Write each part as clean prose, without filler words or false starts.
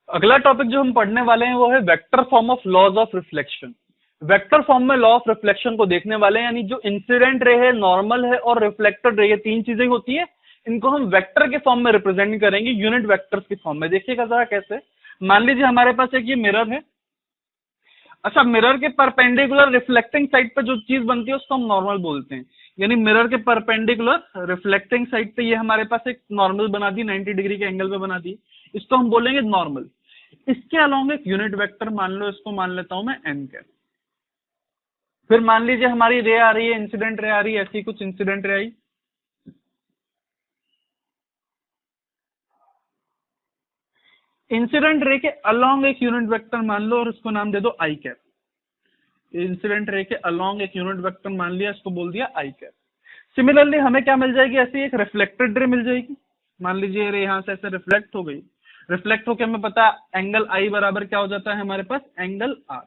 अगला टॉपिक जो हम पढ़ने वाले हैं वो है vector form of laws of reflection. Vector form में लॉ ऑफ रिफ्लेक्शन को देखने वाले हैं, यानी जो इंसिडेंट रे है, नॉर्मल है और रिफ्लेक्टेड रे, ये तीन चीजें होती है, इनको हम वेक्टर के फॉर्म में रिप्रेजेंट करेंगे, यूनिट वेक्टर्स के फॉर्म में। देखिएगा जरा कैसे। मान लीजिए हमारे पास एक ये मिरर है। अच्छा, मिरर के परपेंडिकुलर रिफ्लेक्टिंग साइड पे जो चीज बनती है उसको हम नॉर्मल बोलते हैं। यानी मिरर के परपेंडिकुलर रिफ्लेक्टिंग साइड पे ये हमारे पास एक नॉर्मल बना दी, 90 डिग्री के एंगल पे बना दी, इसको हम बोलेंगे नॉर्मल। इसके अलोंग एक यूनिट वेक्टर मान लो, इसको मान लेता हूं मैं एन कैप। फिर मान लीजिए हमारी रे आ रही है, इंसिडेंट रे आ रही है, ऐसी कुछ इंसिडेंट रे आई। इंसिडेंट रे के अलोंग एक यूनिट वेक्टर मान लो और इसको नाम दे दो आई कैप। इंसिडेंट रे के अलोंग एक यूनिट वेक्टर मान लिया, इसको बोल दिया आई कैप। सिमिलरली हमें क्या मिल जाएगी, ऐसी एक रिफ्लेक्टेड रे मिल जाएगी। मान लीजिए रे यहां से ऐसे रिफ्लेक्ट हो गई, रिफ्लेक्ट होकर हमें पता है एंगल आई बराबर क्या हो जाता है हमारे पास, एंगल आर।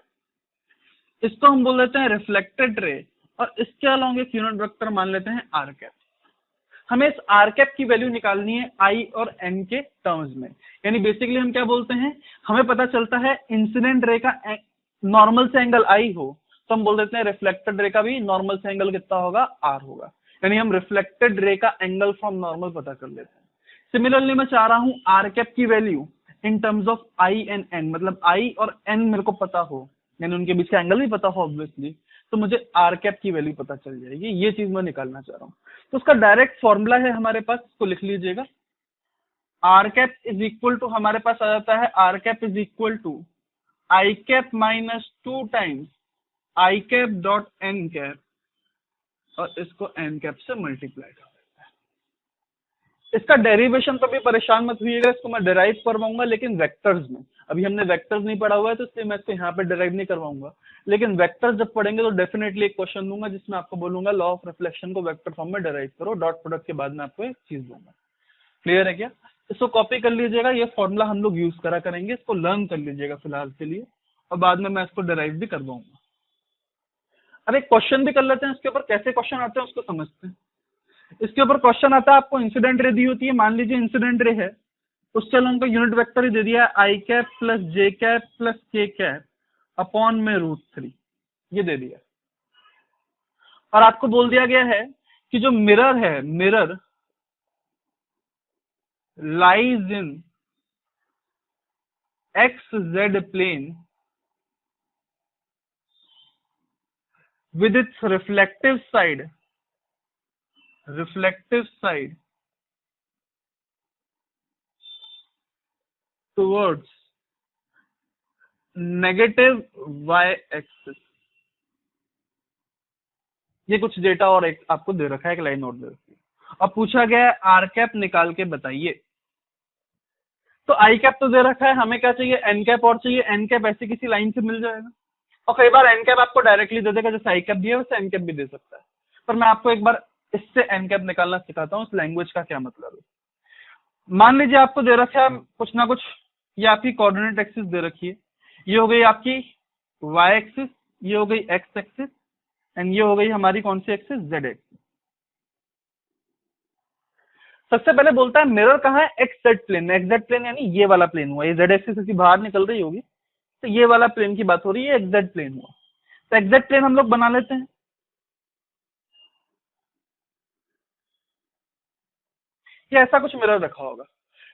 इसको हम बोल देते हैं रिफ्लेक्टेड रे, और इसके अलोंग एक यूनिट वेक्टर मान लेते हैं आर कैप। हमें इस आर कैप की वैल्यू निकालनी है आई और एन के टर्म्स में। यानी बेसिकली हम क्या बोलते हैं, हमें पता चलता है इंसिडेंट रे का नॉर्मल से एंगल आई हो तो हम बोल देते हैं रिफ्लेक्टेड रे का भी नॉर्मल से एंगल कितना होगा, आर होगा। यानी हम रिफ्लेक्टेड रे का एंगल फ्रॉम नॉर्मल पता कर लेते हैं। सिमिलरली मैं चाह रहा हूं आर कैप की value in terms of I and N, मतलब आई और एन मेरे को पता हो, यानी उनके बीच का एंगल भी पता हो ऑब्वियसली, तो मुझे आर कैप की वैल्यू पता चल जाएगी। ये चीज मैं निकालना चाह रहा हूँ। तो उसका डायरेक्ट फॉर्मूला है हमारे पास, इसको लिख लीजिएगा। R cap is equal to हमारे पास आ जाता है, R cap is equal to I cap minus 2 times I cap dot N cap, और इसको एन कैप से मल्टीप्लाई कर देता है। इसका डेरिवेशन तो भी परेशान मत हुइएगा, इसको मैं डेराइव करवाऊंगा लेकिन वेक्टर्स में। अभी हमने वेक्टर्स नहीं पढ़ा हुआ है तो इसलिए मैं इसको यहाँ पे डेराइव नहीं करवाऊंगा, लेकिन वेक्टर्स जब पढ़ेंगे तो डेफिनेटली एक क्वेश्चन दूंगा जिसमें आपको बोलूंगा लॉ ऑफ रिफ्लेक्शन को वेक्टर फॉर्म में डेराइव करो, डॉट प्रोडक्ट के बाद में आपको एक चीज दूंगा। क्लियर है क्या? इसको कॉपी कर लीजिएगा, ये फॉर्मूला हम लोग यूज करा करेंगे, इसको लर्न कर लीजिएगा फिलहाल के लिए, और बाद में मैं इसको डेराइव भी करवाऊंगा। अब एक क्वेश्चन भी कर लेते हैं इसके ऊपर, कैसे क्वेश्चन आते हैं उसको समझते हैं। इसके ऊपर क्वेश्चन आता है, आपको इंसिडेंट रे दी होती है, मान लीजिए इंसिडेंट रे है, उसके अलोंग का यूनिट वेक्टर ही दे दिया है I cap plus J cap plus K cap upon में √3, ये दे दिया। और आपको बोल दिया गया है कि जो मिरर है, mirror lies in X Z plane with its reflective side towards negative y axis। ये कुछ डेटा और एक आपको दे रखा है, एक लाइन और दे रखी है। अब पूछा गया है आर कैप निकाल के बताइए। तो आई कैप तो दे रखा है, हमें क्या चाहिए, एन कैप और चाहिए। एन कैप ऐसी किसी लाइन से मिल जाएगा, और कई बार एन कैप आपको डायरेक्टली दे देगा, जैसे आई कैप दिया वैसे एन कैप भी दे सकता है। पर मैं आपको एक बार इससे एन कैप निकालना सिखाता हूँ, इस लैंग्वेज का क्या मतलब है। मान लीजिए आपको दे रखा है कुछ ना कुछ, ये आपकी कोऑर्डिनेट एक्सिस दे रखी है, ये हो गई आपकी वाई एक्सिस, ये हो गई एक्स एक्सिस, एंड ये हो गई हमारी कौन सी एक्सिस, जेड एक्सिस। सबसे पहले बोलता है मिरर कहाँ है, एक्स जेड प्लेन में। एक्स जेड प्लेन यानी ये वाला प्लेन हुआ, ये जेड एक्सिस इसकी बाहर निकल रही होगी, तो ये वाला प्लेन की बात हो रही है, एक्स जेड प्लेन हुआ। तो एक्स जेड प्लेन हम लोग बना लेते हैं। ये ऐसा कुछ मिरर रखा होगा,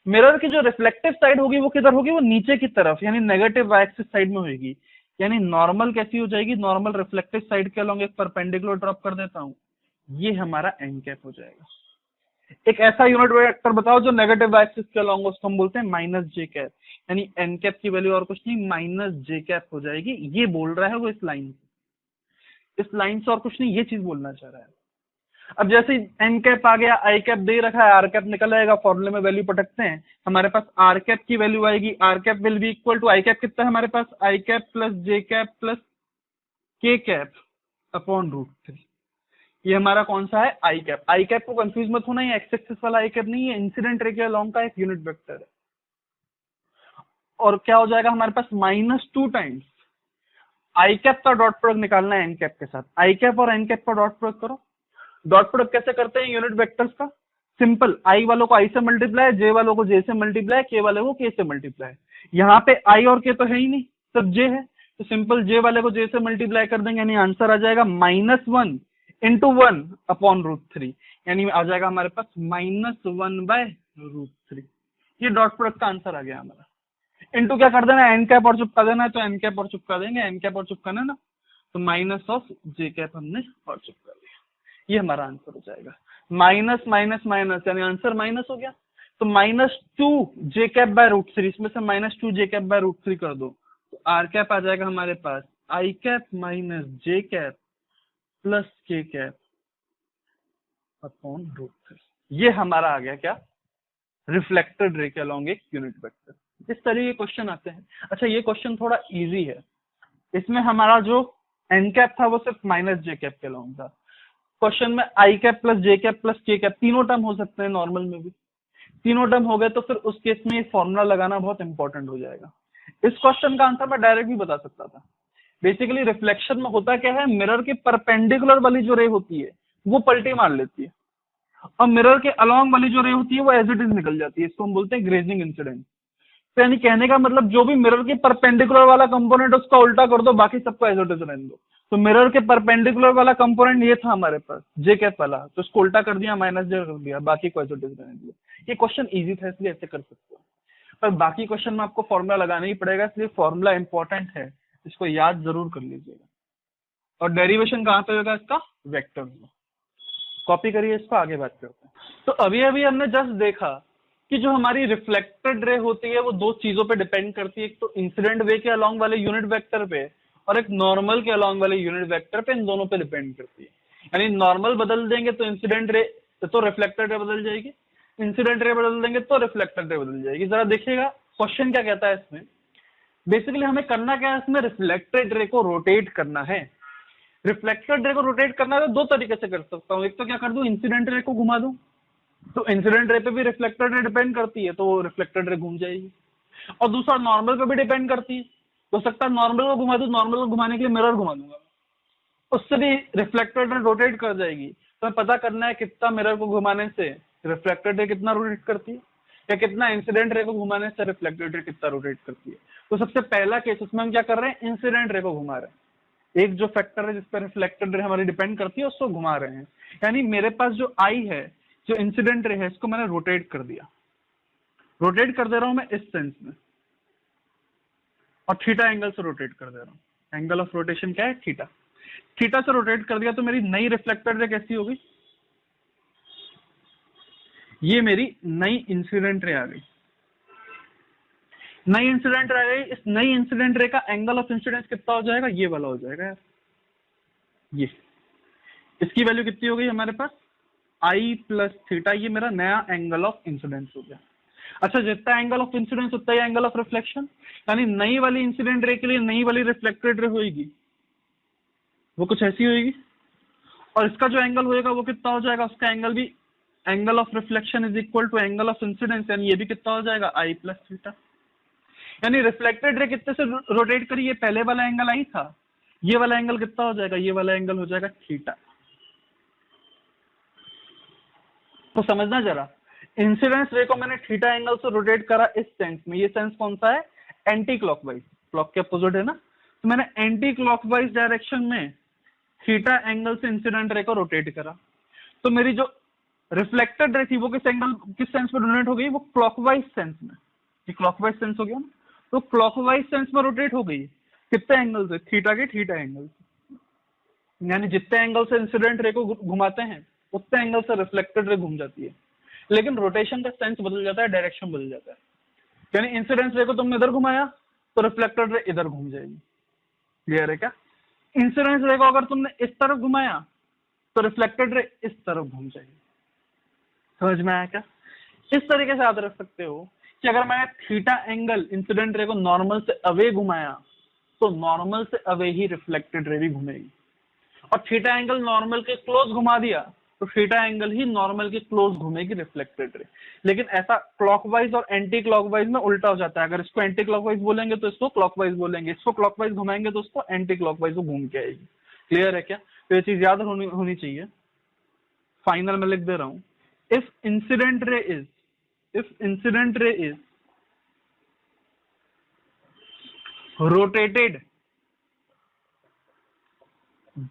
मिरर की जो रिफ्लेक्टिव साइड होगी वो किधर होगी, वो नीचे की तरफ, यानी नेगेटिव वाई एक्सिस साइड में होगी। यानी नॉर्मल कैसी हो जाएगी, नॉर्मल रिफ्लेक्टिव साइड के अलोंग एक परपेंडिकुलर ड्रॉप कर देता हूं, ये हमारा एन कैप हो जाएगा। एक ऐसा यूनिट वेक्टर बताओ जो नेगेटिव वाई एक्सिस के अलोंग, उसको हम बोलते हैं माइनस जे कैप। यानी एन कैप की वैल्यू और कुछ नहीं, माइनस जे कैप हो जाएगी। ये बोल रहा है वो इस लाइन से, इस लाइन से और कुछ नहीं, ये चीज बोलना चाह रहा है। अब जैसे एन कैप आ गया, आई कैप दे रखा है, आर कैप निकल आएगा, फॉर्मूले में वैल्यू पटकते हैं, हमारे पास आर कैप की वैल्यू आएगी, R cap will be equal to I cap कितना है हमारे पास, I cap plus J cap plus K cap upon √3। ये हमारा कौन सा है, आई कैप। आई कैप को कंफ्यूज मत होना, ये एक्स एक्सिस वाला आई कैप नहीं है, इंसिडेंट रे के अलोंग का एक यूनिट वेक्टर है। और क्या हो जाएगा हमारे पास, -2 टाइम्स आई कैप का डॉट प्रोडक्ट निकालना है एन कैप के साथ। आई कैप और एन कैप का डॉट प्रोडक्ट करो। डॉट प्रोडक्ट कैसे करते हैं यूनिट वेक्टर्स का, सिंपल, आई वालों को आई से मल्टीप्लाई, जे वालों को जे से मल्टीप्लाई, के वाले को के से मल्टीप्लाई। यहाँ पे आई और के तो है ही नहीं, सिर्फ जे है, तो सिंपल जे वाले को जे से मल्टीप्लाई कर देंगे, यानी आंसर आ जाएगा -1 इंटू 1 अपॉन √3, यानी आ जाएगा हमारे पास -1/√3। ये डॉट प्रोडक्ट का आंसर आ गया हमारा। इनटू क्या कर देना, एन कैप और चिपका देना है, तो एन कैप और चिपका देंगे, एन कैप और चिपकाना ना, तो माइनस ऑफ जे कैप हमने और चिपका दिया, ये हमारा आंसर हो जाएगा। माइनस माइनस माइनस यानी आंसर माइनस हो गया, तो -2 जे कैप बाय √3, इसमें से -2 जे कैप बाय √3 कर दो, तो आर कैप आ जाएगा हमारे पास I cap minus J cap plus K cap upon √3। ये हमारा आ गया क्या, रिफ्लेक्टेड रे के अलोंग एक यूनिट वेक्टर। इस तरह के क्वेश्चन आते हैं। अच्छा ये क्वेश्चन थोड़ा इजी है, इसमें हमारा जो एन कैप था वो सिर्फ माइनस जे कैप के अलोंग था। क्वेश्चन में आई cap plus J cap plus K cap तीनों टर्म हो सकते हैं, नॉर्मल में भी तीनों टर्म हो गए, तो फिर उस केस में फॉर्मूला लगाना बहुत इंपॉर्टेंट हो जाएगा। इस क्वेश्चन का आंसर मैं डायरेक्ट भी बता सकता था। बेसिकली रिफ्लेक्शन में होता क्या है, मिरर के परपेंडिकुलर वाली जो रे होती है वो पलटी मार लेती है, और मिरर के अलोंग वाली जो रे होती है वो एज इट इज निकल जाती है, इसको हम बोलते हैं ग्रेजिंग इंसिडेंट। तो यानी कहने का मतलब जो भी मिरर के परपेंडिकुलर वाला कंपोनेंट उसका उल्टा कर दो, बाकी सबको एज इट इज रहने दो। तो मिरर के परपेंडिकुलर वाला कंपोनेंट ये था हमारे पास जे कैप वाला, तो उसको उल्टा कर दिया, माइनस जे कर दिया, बाकी को एज इट इज रहने दिया। ये क्वेश्चन इजी था इसलिए ऐसे कर सकते हो, पर बाकी क्वेश्चन में आपको फॉर्मूला लगाना ही पड़ेगा, इसलिए फॉर्मूला इंपॉर्टेंट है, इसको याद जरूर कर लीजिएगा। और डेरिवेशन कहाँ पे होगा इसका, वेक्टर में। कॉपी करिए इसको, आगे बात करते हैं। तो अभी अभी हमने जस्ट देखा कि जो हमारी रिफ्लेक्टेड रे होती है वो दो चीजों पे डिपेंड करती है, एक तो इंसिडेंट वे के अलोंग वाले यूनिट वेक्टर पे, और एक नॉर्मल के अलोंग वाले यूनिट वेक्टर पे, इन दोनों पे डिपेंड करती है। यानी नॉर्मल बदल देंगे तो इंसिडेंट रे तो रिफ्लेक्टेड रे बदल जाएगी, इंसिडेंट रे बदल देंगे तो रिफ्लेक्टेड रे बदल जाएगी। जरा देखिएगा क्वेश्चन क्या कहता है इसमें। बेसिकली हमें करना क्या है इसमें, रिफ्लेक्टेड रे को रोटेट करना है। रिफ्लेक्टेड रे को रोटेट करना है तो दो तरीके से कर सकता हूँ, एक तो क्या कर दूं, इंसिडेंट रे को घुमा दूं, तो इंसिडेंट रे पे भी रिफ्लेक्टेड रे डिपेंड करती है, तो रिफ्लेक्टेड रे घूम जाएगी। और दूसरा नॉर्मल पे भी डिपेंड करती है, हो सकता है नॉर्मल को घुमा दूं, नॉर्मल को घुमाने के लिए मिरर घुमा दूंगा, उससे भी रिफ्लेक्टेड रे रोटेट कर जाएगी। तो पता करना है कितना मिरर को घुमाने से रिफ्लेक्टेड रे कितना रोटेट करती है, या कितना इंसिडेंट रे को घुमाने से रिफ्लेक्टेड रे कितना रोटेट करती है। तो सबसे पहला केस उसमें हम क्या कर रहे हैं, इंसिडेंट रे को घुमा रहे हैं, एक जो फैक्टर है जिस पर रिफ्लेक्टेड रे हमारी डिपेंड करती है उसको घुमा रहे हैं। यानी मेरे पास जो आई है, जो इंसिडेंट रे है, इसको मैंने रोटेट कर दिया, रोटेट कर दे रहा हूं मैं इस सेंस में, और थीटा एंगल से रोटेट कर दे रहा हूं। एंगल ऑफ रोटेशन क्या है, थीटा। थीटा से रोटेट कर दिया तो मेरी नई रिफ्लेक्टेड रे कैसी होगी, ये मेरी नई इंसिडेंट रे आ गई। नई इंसिडेंट रे आ गई, इस नई इंसिडेंट रे का एंगल ऑफ इंसिडेंस कितना हो जाएगा, ये वाला हो जाएगा यार, ये इसकी वैल्यू कितनी हो गई हमारे पास, आई प्लस थीटा, ये मेरा नया एंगल ऑफ इंसिडेंस हो गया। अच्छा जितना एंगल ऑफ इंसिडेंस उतना ही एंगल ऑफ रिफ्लेक्शन, यानी नई वाली इंसिडेंट रे के लिए नई वाली रिफ्लेक्टेड रे होगी, वो कुछ ऐसी होगी, और इसका जो एंगल होएगा वो कितना हो जाएगा, उसका एंगल भी angle of reflection is equal to angle of incidence, यानी ये भी कितना हो जाएगा, आई प्लस थीटा। यानी रिफ्लेक्टेड रे कितने से रोटेट करी, ये पहले वाला एंगल आई था, ये वाला एंगल कितना हो जाएगा, ये वाला एंगल हो जाएगा थीटा। तो समझना जरा, इंसिडेंस रे को मैंने थीटा एंगल से रोटेट करा इस सेंस में, ये सेंस कौन सा है, एंटी क्लॉकवाइज, क्लॉक के अपोजिट है ना, तो मैंने एंटी क्लॉकवाइज डायरेक्शन में थीटा एंगल से इंसिडेंट रे को रोटेट करा, तो मेरी जो रिफ्लेक्टेड रे थी वो किस एंगल, किस सेंस में रोटेट हो गई, वो क्लॉकवाइज सेंस में, ये क्लॉकवाइज सेंस हो गया ना, तो क्लॉकवाइज सेंस में रोटेट हो गई, कितने एंगल से, थीटा के थीटा एंगल से। यानी जितने एंगल से इंसिडेंट रे को घुमाते हैं उतने एंगल से रिफ्लेक्टेड रे घूम जाती है, लेकिन रोटेशन का सेंस बदल जाता है, डायरेक्शन बदल जाता है। यानी इंसिडेंस रे को तुमने इधर घुमाया तो रिफ्लेक्टेड रे इधर घूम जाएगी, क्लियर है क्या। इंसिडेंस रे को अगर तुमने इस तरफ घुमाया तो रिफ्लेक्टेड रे इस तरफ घूम जाएगी, समझ में आया क्या। इस तरीके से याद रख सकते हो कि अगर मैंने थीटा एंगल इंसिडेंट रे को नॉर्मल से अवे घुमाया तो नॉर्मल से अवे ही रिफ्लेक्टेड रे भी घूमेगी, और थीटा एंगल नॉर्मल के क्लोज घुमा दिया तो थीटा एंगल ही नॉर्मल के क्लोज घूमेगी रिफ्लेक्टेड रे। लेकिन ऐसा क्लॉकवाइज और एंटी क्लॉकवाइज में उल्टा हो जाता है, अगर इसको एंटी क्लॉकवाइज बोलेंगे तो इसको क्लॉकवाइज बोलेंगे, इसको क्लॉकवाइज घुमाएंगे तो उसको एंटी क्लॉकवाइज को घूम के आएगी, क्लियर है क्या। तो ये चीज याद होनी चाहिए। फाइनल में लिख दे रहा हूं if incident ray is rotated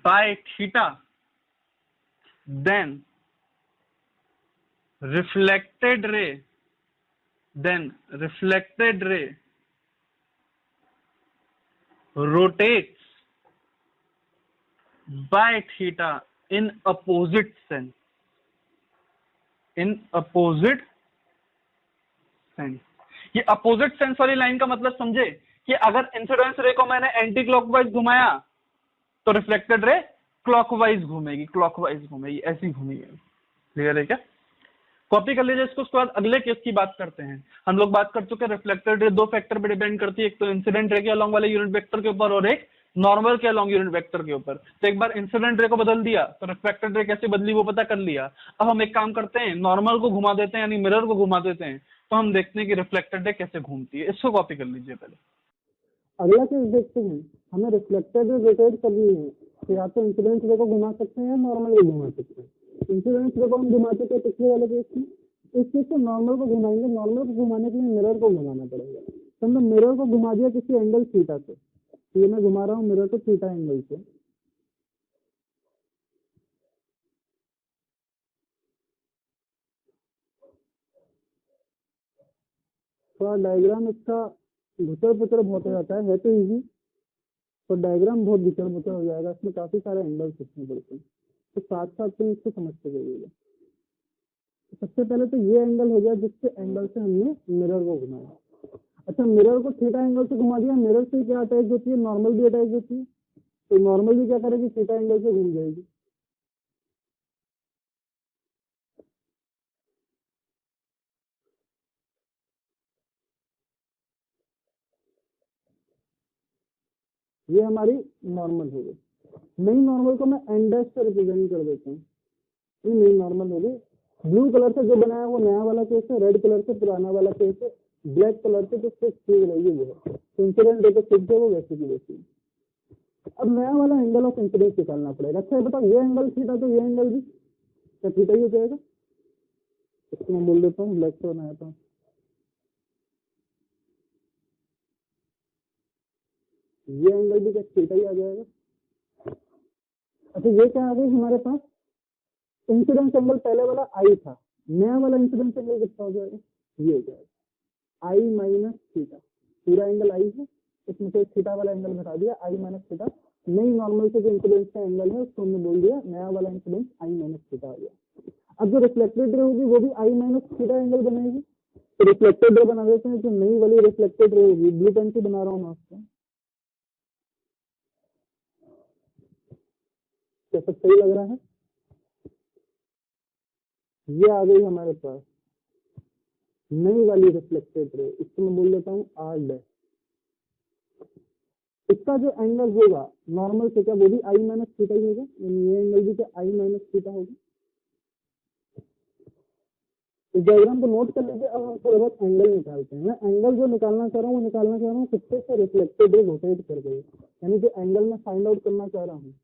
by theta, then reflected ray rotates by theta in opposite sense. ये अपोजिट सेंस वाली लाइन का मतलब समझे कि अगर इंसिडेंस रे को मैंने एंटी क्लॉकवाइज घुमाया तो रिफ्लेक्टेड रे क्लॉकवाइज घूमेगी, ऐसी घूमेगी। क्लियर है क्या? कॉपी कर लीजिए इसको। उसके बाद अगले केस की बात करते हैं। हम लोग बात कर चुके हैं रिफ्लेक्टेड रे दो फैक्टर पे डिपेंड करती है, एक तो इंसिडेंट रे के अलोंग वाले यूनिट वेक्टर के ऊपर और एक नॉर्मल के अलोंग यूनिट वेक्टर के ऊपर। तो एक बार इंसिडेंट रे को बदल दिया तो रिफ्लेक्टेड रे कैसे बदली वो पता कर लिया। अब हम एक काम करते हैं, नॉर्मल को घुमा देते हैं यानी मिरर को घुमा देते हैं, तो हम देखते हैं कि रिफ्लेक्टेड रे कैसे घूमती है। इसको कॉपी कर लीजिए पहले। अगला केस देखते हैं, हमें रिफ्लेक्टेड रे रोटेट करनी है तो या तो इंसिडेंट रे को घुमा सकते हैं या नॉर्मल को घुमा सकते हैं। इंसिडेंट रे को हम घुमा चुके पिछले वाले केस में, इस केस से नॉर्मल को घुमाएंगे। नॉर्मल को घुमाने के लिए मिरर को घुमाना पड़ेगा। तो हमने मिरर को घुमा दिया किसी एंगल थीटा से, तो ये मैं घुमा रहा हूँ मिरर को थीटा एंगल से। तो डायग्राम इसका घुचर पुचर बहुत हो जाता है तो इजी, तो डायग्राम बहुत घुचर पुचर हो जाएगा, इसमें काफी सारे एंगल सीखने पड़ते हैं, तो साथ साथ में इसको समझते जाइएगा। सबसे पहले तो ये एंगल हो गया जिसके एंगल से हमने मिरर को घुमाया। अच्छा, मिरर को थीटा एंगल से घुमा दिया, मिरर से क्या अटैच होती है, नॉर्मल भी अटैच होती है, तो नॉर्मल भी क्या करेगी, थीटा एंगल से घूम जाएगी। ये हमारी नॉर्मल हो गई। नई नॉर्मल को मैं एन डैश से रिप्रेजेंट कर देता हूँ। ये नई नॉर्मल हो गई। ब्लू कलर से जो बनाया वो नया वाला केस है, रेड कलर से पुराना वाला केस है, ब्लैक कलर से तो फिक्स ठीक रहेगी वो है। इंसिडेंट रे तो फिक्स है वो वैसे की वैसी। अब नया वाला एंगल ऑफ इंसिडेंस निकालना पड़ेगा। अच्छा बताओ, ये एंगल थीटा तो ये एंगल भी क्या थीटा ही हो जाएगा? इसको मैं बोल देता हूँ, ब्लैक से बनाया था, ये एंगल भी क्या थीटा ही आ जाएगा। अच्छा, ये क्या आ गई हमारे पास, इंसिडेंस एंगल पहले वाला आई था, नया वाला इंसिडेंस एंगल कितना हो जाएगा, ये हो जाएगा आई माइनस थीटा। पूरा एंगल आई है, इसमें से थीटा वाला एंगल घटा दिया, आई माइनस थीटा। नई नॉर्मल से जो इंसिडेंस का एंगल है उसको हमने बोल दिया नया वाला इंसिडेंस आई माइनस थीटा आ गया। अब जो रिफ्लेक्टेड रे होगी वो भी आई माइनस थीटा एंगल बनेगी, तो रिफ्लेक्टेड रे बना देते हैं। जो नई वाली रिफ्लेक्टेड रे होगी, ब्लू पेन से बना रहा हूँ मैं उसको, क्या सब सही लग रहा है? ये आ गई हमारे पास नई वाली रिफ्लेक्टेड रे, इसको मैं बोल देता हूँ आर डैश। इसका जो एंगल होगा नॉर्मल से क्या, वो भी आई माइनस थीटा ही होगा, यानी ये एंगल भी क्या आई माइनस थीटा होगा। इस डायग्राम को नोट कर लीजिए। अब हम थोड़ा बहुत एंगल निकालते हैं। मैं एंगल जो निकालना चाह रहा हूँ वो निकालना चाह रहा हूँ किससे से, रिफ्लेक्टेड रे रोटेट कर गई, यानी जो एंगल मैं फाइंड आउट करना चाह रहा हूँ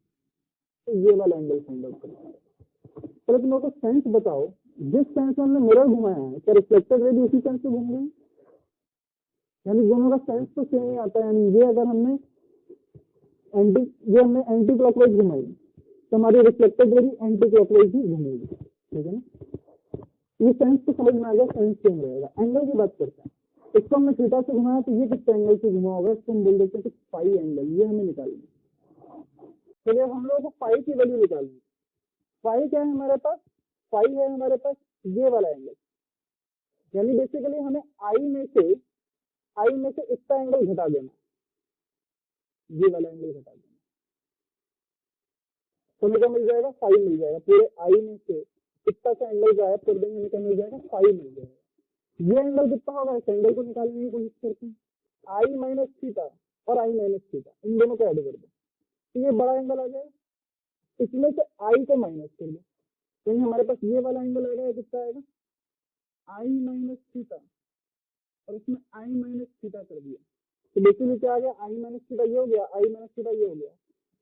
तो ये वाला एंगल फाइंड आउट करना है। पहले तुम लोग को सेंस बताओ, जिस सेंस में हमने मिरर घुमाया है क्या रिफ्लेक्टेड रे भी उसी सेंस से घूम गई? यानी दोनों का सेंस तो सेम ही आता है। यानी ये अगर हमने एंटी क्लॉकवाइज घुमाई तो हमारी रिफ्लेक्टेड रे भी एंटी क्लॉकवाइज ही घूमेगी। ठीक है ना, ये सेंस तो समझ में आ गया, सेंस सेम रहेगा। एंगल की बात करते हैं, इसको हमने थीटा से घुमाया तो ये किस एंगल से घुमा होगा, इसको हम बोल देते हैं कि फाई एंगल, ये हमें निकालना। चलिए हम लोगों को फाई की वैल्यू निकालनी। फाई क्या है हमारे पास, फाई है हमारे पास ये वाला एंगल, यानी बेसिकली हमें आई में से इसका एंगल घटा देना, ये वाला एंगल घटा देना, तो हमें क्या मिल जाएगा, फाई मिल जाएगा। पूरे आई में से इतना सा एंगल गायब कर देंगे, हमें क्या मिल जाएगा, फाई मिल जाएगा। ये एंगल कितना होगा, इस एंगल को निकालने की कोशिश करते हैं। आई माइनस थीटा और आई माइनस थीटा इन दोनों को ऐड कर दो तो ये बड़ा एंगल आ जाएगा। इसमें से आई को माइनस कर दो तो हमारे पास ये वाला एंगल आ गया, कितना आएगा, आई माइनस थीटा, और इसमें आई माइनस थीटा कर दिया तो बेसिकली क्या आ गया, आई माइनस थीटा ये हो गया, आई माइनस थीटा ये हो गया।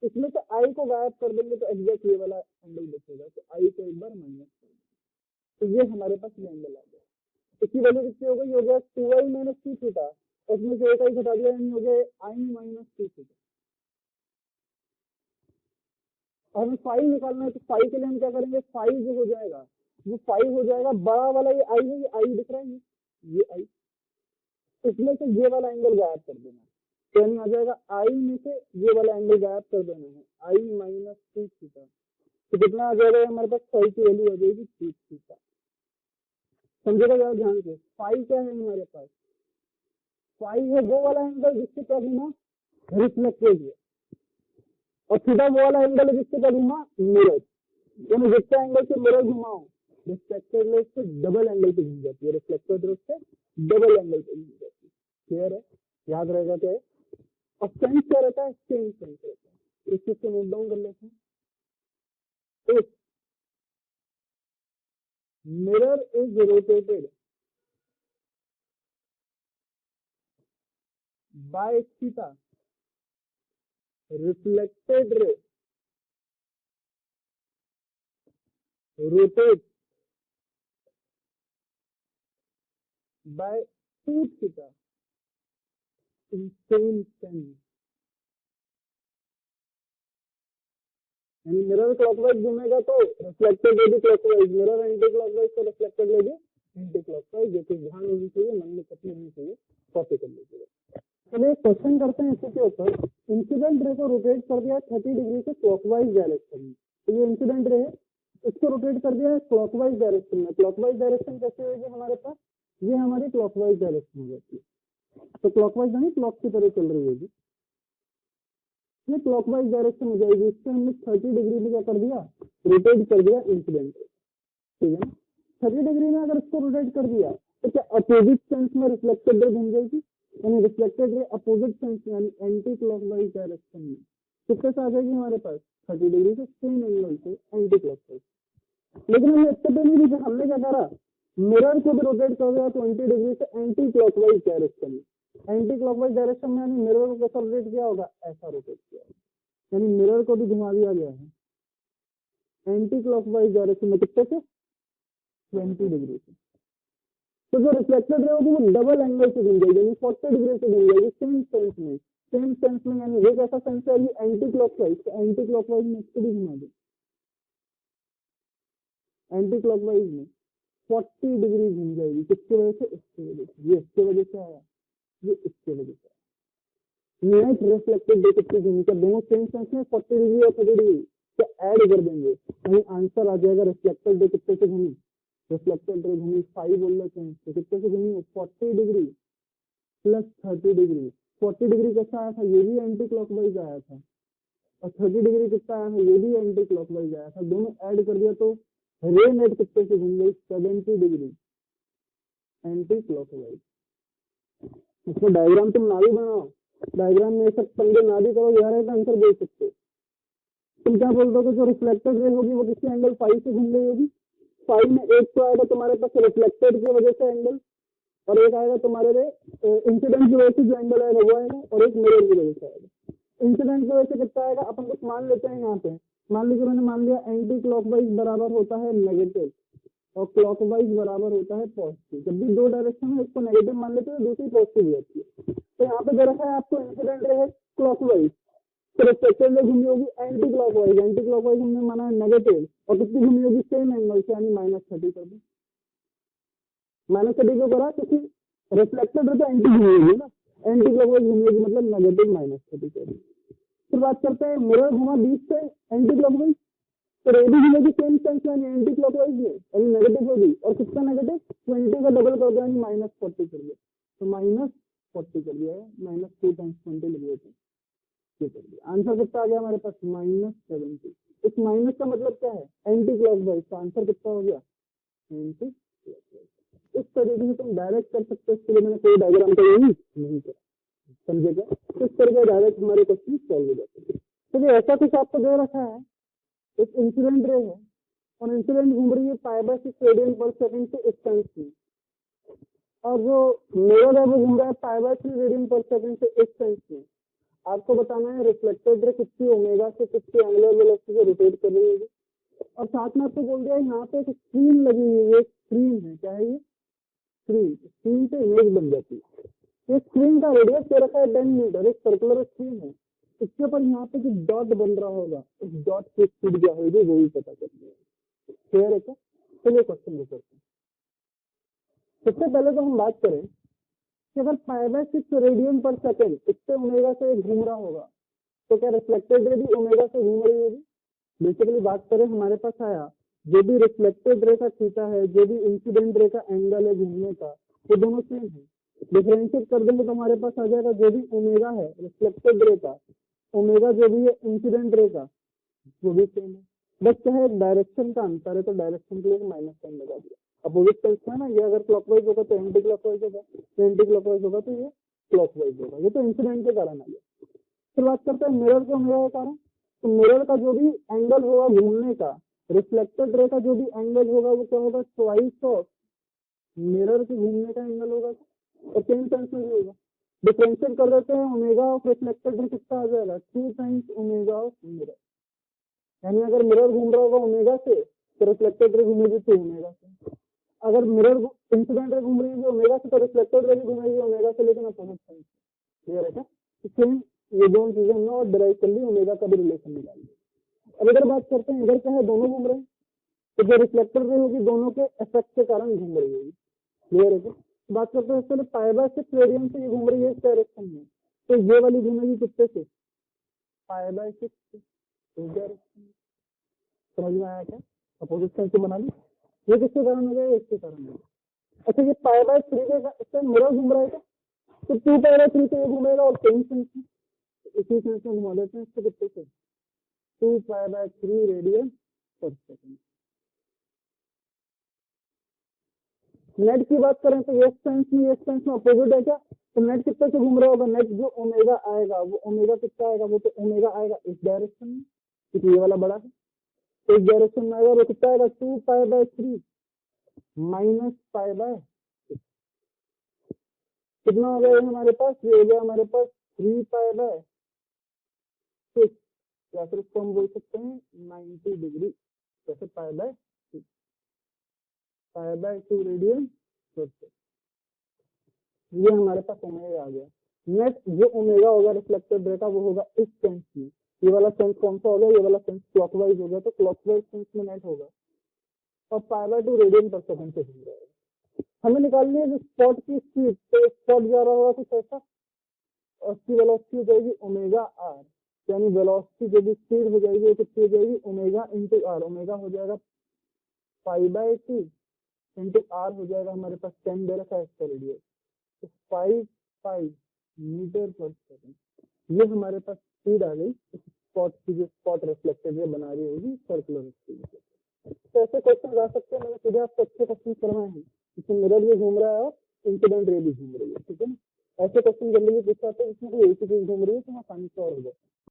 इसमें से आई को गायब कर देंगे तो एग्जैक्ट ये वाला एंगल बचेगा, तो आई को एक बार माइनस कर दो। तो ये हमारे पास ये एंगल आ गया। इसकी वैल्यू कितनी हो गई, हो गया 2i माइनस टी थीटा, उसमें से एक आई घटा दिया, यानी हो गया आई माइनस टी थीटा। और हमें फाई निकालना है, तो फाई के लिए हम क्या करेंगे, फाई जो हो जाएगा वो फाई हो जाएगा बड़ा वाला ये आई है, ये आई दिख रहा है, ये आई, इसमें से ये वाला एंगल गायब कर देना, तो यानी आ जाएगा आई में से ये वाला एंगल गायब कर देना है, आई माइनस टी थीटा। तो कितना आ जाएगा हमारे पास, फाई की वैल्यू आ जाएगी टी थीटा। समझेगा जरा ध्यान से, फाई क्या है हमारे पास, फाई है वो वाला एंगल जिससे क्या घुमा, रिफ्लेक्टेड है, और थीटा वो वाला एंगल है जिससे क्या घुमा, मिरर। यानी जितना एंगल से मिरर घुमाओ, रिफ्लेक्टेड रेज से डबल एंगल पे घूम जाती है, रिफ्लेक्टेड रेज से डबल एंगल पे घूम जाती है। क्लियर है, याद रहेगा क्या है। और सेंस क्या रहता है, सेम सेंस रहता है। इस चीज को नोट डाउन कर लेते हैं। If mirror is rotated by theta, reflected ray rotates by 2 theta in same sense। यानी मिरर क्लॉकवाइज घूमेगा तो रिफ्लेक्टेड रे भी क्लॉकवाइज, मिरर एंटी क्लॉकवाइज तो रिफ्लेक्टेड रे भी एंटी क्लॉकवाइज। ये चीज ध्यान होनी चाहिए, मन में कभी होनी चाहिए, कॉपी कर लीजिए। चलिए क्वेश्चन करते हैं इसी के ऊपर। इंसिडेंट रे को रोटेट कर दिया 30 डिग्री से क्लॉकवाइज डायरेक्शन में, तो ये इंसिडेंट रे है, इसको रोटेट कर दिया है क्लॉकवाइज डायरेक्शन में। क्लॉकवाइज डायरेक्शन कैसे होगी हमारे पास, ये हमारी क्लॉकवाइज डायरेक्शन हो जाती है। तो क्लॉकवाइज यानी क्लॉक की तरह चल रही होगी, ये क्लॉकवाइज डायरेक्शन हो जाएगी। इससे हमने 30 डिग्री में क्या कर दिया, रोटेट कर दिया इंसिडेंट रे, ठीक है ना। 30 डिग्री में अगर इसको रोटेट कर दिया तो क्या अपोजिट सेंस में रिफ्लेक्टेड रे घूम जाएगी, यानी रिफ्लेक्टेड रे अपोजिट सेंस यानी एंटी क्लॉकवाइज डायरेक्शन में कितने से आ जाएगी हमारे पास, 30 डिग्री से सेम एंगल से एंटी क्लॉकवाइज। लेकिन हमने इतने पे नहीं लिखा, हमने क्या करा, मिरर को भी रोटेट कर दिया 20 डिग्री से एंटी क्लॉकवाइज डायरेक्शन में। एंटी क्लॉकवाइज डायरेक्शन में यानी मिरर को कैसा रोटेट किया होगा, ऐसा रोटेट किया, यानी मिरर को भी घुमा दिया गया है एंटी क्लॉकवाइज डायरेक्शन में, कितने से 20 डिग्री से। तो जो रिफ्लेक्टेड रे होगी वो डबल एंगल से घूम जाएगी, यानी 40 डिग्री से घूम जाएगी सेम सेंस में, सेम सेंस में। यानी ये कैसा सेंस है, ये एंटी क्लॉकवाइज, तो एंटी क्लॉकवाइज में इसको भी घुमा दे, एंटी क्लॉकवाइज में 40 डिग्री घूम जाएगी, किसकी वजह से, इसकी वजह से। ये इसकी वजह से आया, ये इसकी वजह से। नेट रिफ्लेक्टेड रे कितनी घूमी, क्या दोनों सेम सेंस में 40 डिग्री और 30 डिग्री, तो ऐड कर देंगे, यानी आंसर आ जाएगा रिफ्लेक्टेड रे कितने से घूमी, रिफ्लेक्टेड रे घूमी 5 बोल लेते हैं, तो कितने से घूमी, 40 डिग्री प्लस 30 डिग्री। 40 डिग्री कैसा आया था, ये भी एंटी क्लॉकवाइज आया था, और 30 डिग्री कितना आया था, ये भी एंटी क्लॉकवाइज आया था। दोनों ऐड कर दिया तो रे नेट कितने से घूम गई, 70 डिग्री एंटी क्लॉकवाइज। इसको डायग्राम तुम ना भी बनाओ, डायग्राम में सब पंगे ना भी करो, यार का आंसर दे सकते हो। तुम क्या बोल दो कि जो रिफ्लेक्टेड रे होगी वो किसी एंगल 5 से घूम गई होगी। 5 में एक तो आएगा तुम्हारे पास रिफ्लेक्टेड की वजह से एंगल, और एक आएगा तुम्हारे रे इंसिडेंट की वजह से जो एंगल आएगा वो आएगा, और एक मिरर की वजह से आएगा। इंसिडेंट की वजह से कितना आएगा, अपन कुछ मान लेते हैं यहाँ पे, मान लीजिए मैंने मान लिया एंटी क्लॉकवाइज बराबर होता है नेगेटिव और क्लॉकवाइज बराबर होता है पॉजिटिव। जब भी दो डायरेक्शन में एक को नेगेटिव मान लेते हैं दूसरी पॉजिटिव होती है। तो यहाँ पे दे रखा है आपको इंसिडेंट रे है क्लॉकवाइज, तो रिफ्लेक्टेड रे घूमी होगी एंटी क्लॉकवाइज, एंटी क्लॉकवाइज हमने माना है नेगेटिव, और कितनी घूमी होगी, सेम एंगल से, यानी -30 कर दो। -30 क्यों करा, क्योंकि रिफ्लेक्टेड रे तो एंटी घूमी होगी ना, एंटी क्लॉकवाइज घूमी होगी मतलब नेगेटिव -30 कर दो। फिर बात करते हैं मिरर घुमा 20 से एंटी क्लॉकवाइज, तो रे भी घूमेगी सेम सेंस यानी एंटी क्लॉकवाइज में, यानी नेगेटिव होगी, और कितना नेगेटिव, 20 का डबल कर दो यानी -40 कर दिया, तो -40 कर दिया है, -2 × 20 लिख देते हैं, ये कर दिया। आंसर कितना आ गया हमारे पास, -70। इस माइनस का मतलब क्या है, एंटी क्लॉकवाइज, का आंसर कितना हो गया, एंटी क्लॉकवाइज। इस तरीके से तुम डायरेक्ट कर सकते हो, इसके लिए मैंने कोई डायग्राम का यूज नहीं करा, समझेगा। इस तरह डायरेक्ट हमारे क्वेश्चन सॉल्व हो जाते हैं। तो ऐसा कुछ आपको दे रखा है, एक इंसिडेंट रे है और इंसिडेंट घूम रही है π/6 रेडियन पर सेकंड से इस सेंस में, और जो मिरर है वो घूम रहा है π/3 रेडियन पर सेकंड से इस सेंस में। आपको बताना है रिफ्लेक्टेड रे कितनी ओमेगा से कितनी एंगुलर वेलोसिटी से रोटेट कर रही होगी। और साथ में आपको बोल दिया यहाँ पे एक स्क्रीन लगी हुई है, एक स्क्रीन है, क्या है ये स्क्रीन, स्क्रीन से इमेज बन जाती है। ये स्क्रीन का रेडियस दे रखा है 10 मीटर, एक सर्कुलर स्क्रीन है, इसके ऊपर यहाँ पे जो डॉट बन रहा होगा उस डॉट की स्पीड क्या होगी वो भी पता करनी है। क्लियर है क्या? चलिए क्वेश्चन को करते हैं। सबसे पहले तो हम बात करें कि अगर π/6 रेडियन पर सेकेंड इससे ओमेगा से घूम रहा होगा तो क्या रिफ्लेक्टेड रे भी ओमेगा से घूम रही होगी? बेसिकली बात करें हमारे पास आया जो भी रिफ्लेक्टेड रे का थीटा है, जो भी इंसिडेंट रे का एंगल है घूमने का, वो दोनों सेम है। डिफरेंशिएट कर देंगे तो हमारे पास आ जाएगा जो भी ओमेगा है रिफ्लेक्टेड रे का, ओमेगा जो भी है इंसिडेंट रे का, वो भी सेम है। बस क्या है डायरेक्शन का अंतर है, तो डायरेक्शन के लिए माइनस साइन लगा दिया। अपोजिट साइड है ना, ये अगर क्लॉकवाइज होगा तो एंटी क्लॉकवाइज होगा, एंटी क्लॉकवाइज होगा तो ये क्लॉकवाइज होगा। ये तो इंसिडेंट के कारण आ गया। फिर बात करते हैं मिरर के ओमेगा के कारण। तो मिरर का जो भी एंगल होगा घूमने का, रिफ्लेक्टेड रे का जो भी एंगल होगा वो क्या होगा ट्वाइस ऑफ मिरर के घूमने का एंगल होगा, और सेम सेंस में भी होगा। डिफरेंशिएट कर देते हैं, ओमेगा ऑफ रिफ्लेक्टेड रे कितना आ जाएगा 2 टाइम्स ओमेगा ऑफ मिरर। यानी अगर मिरर घूम रहा होगा ओमेगा से तो रिफ्लेक्टेड रे घूमेगी 2 ओमेगा से। अगर मिरर इंसिडेंट रे घूम रही है ओमेगा से तो रिफ्लेक्टेड रे भी घूमेगी ओमेगा से, लेकिन अपोजिट साइड। क्लियर है क्या? सेम ये दोनों चीजें हमने और डिराइव कर ली, ओमेगा का भी रिलेशन निकाल लिया। अब इधर बात करते हैं, इधर क्या है दोनों घूम रहे हैं, तो जो रिफ्लेक्टेड रे होगी दोनों के इफेक्ट के कारण घूम रही होगी। क्लियर है क्या? बात करते हैं इससे π/6 रेडियन से ये घूम रही है इस डायरेक्शन में, तो ये वाली घूमेगी कितने से π/6 इस डायरेक्शन में। समझ में आया क्या? अपोजिट साइड से बना ली। ये किसके कारण हो गया? इसके कारण हो गया। अच्छा ये π/3 के इससे मिरर घूम रहा है क्या? तो 2π/3 से ये घूमेगा और सेम सेंस में इसी सेंस में घुमा देते हैं इसको कितने से 2π/3 रेडियन पर सेकंड। नेट की बात करें तो ये सेंस में अपोजिट है क्या? तो नेट कितने से घूम रहा होगा? नेट जो ओमेगा आएगा वो ओमेगा कितना आएगा? वो तो ओमेगा आएगा इस डायरेक्शन में, क्योंकि ये वाला बड़ा है, तो इस डायरेक्शन में आएगा, वो कितना आएगा 2π/3 माइनस π/6। कितना हो गया हमारे पास? ये हो गया हमारे पास 3π/6, या फिर इसको हम बोल सकते हैं 90 डिग्री, जैसे π/2 रेडियन पर सेकंड। ये हमारे पास ओमेगा आ गया। नेट जो ओमेगा होगा रिफ्लेक्टेड रे का वो होगा इस सेंस में। ये वाला सेंस कौन सा हो गया? ये वाला सेंस क्लॉकवाइज हो गया, तो क्लॉकवाइज सेंस में नेट होगा और π/2 रेडियन पर सेकंड से घूम रहा है। हमें निकालनी है जो स्पॉट की स्पीड, तो स्पॉट जा रहा होगा कुछ ऐसा और उसकी वेलोसिटी हो जाएगी ओमेगा आर, यानी वेलोसिटी जो भी स्पीड हो जाएगी वो कितनी हो जाएगी ओमेगा इंटू आर। ओमेगा हो जाएगा π/2 इंटू आर हो जाएगा हमारे पास 10 दे रखा है इसका रेडियस, तो 5 मीटर पर सेकंड। ये हमारे पास स्पीड आ गई स्पॉट की, जो स्पॉट रिफ्लेक्टेड रे बना रही होगी सर्कुलर स्पीड। तो ऐसे क्वेश्चन आ सकते हैं, मैंने सीधे आपको अच्छे क्वेश्चन करवाए हैं, इसमें मिरर भी घूम रहा है और इंसिडेंट रे भी घूम रही है। ठीक है ना? ऐसे क्वेश्चन जनरली पूछा जाता है इसमें कोई एक ही चीज घूम रही है तो आसानी से और हो जाए।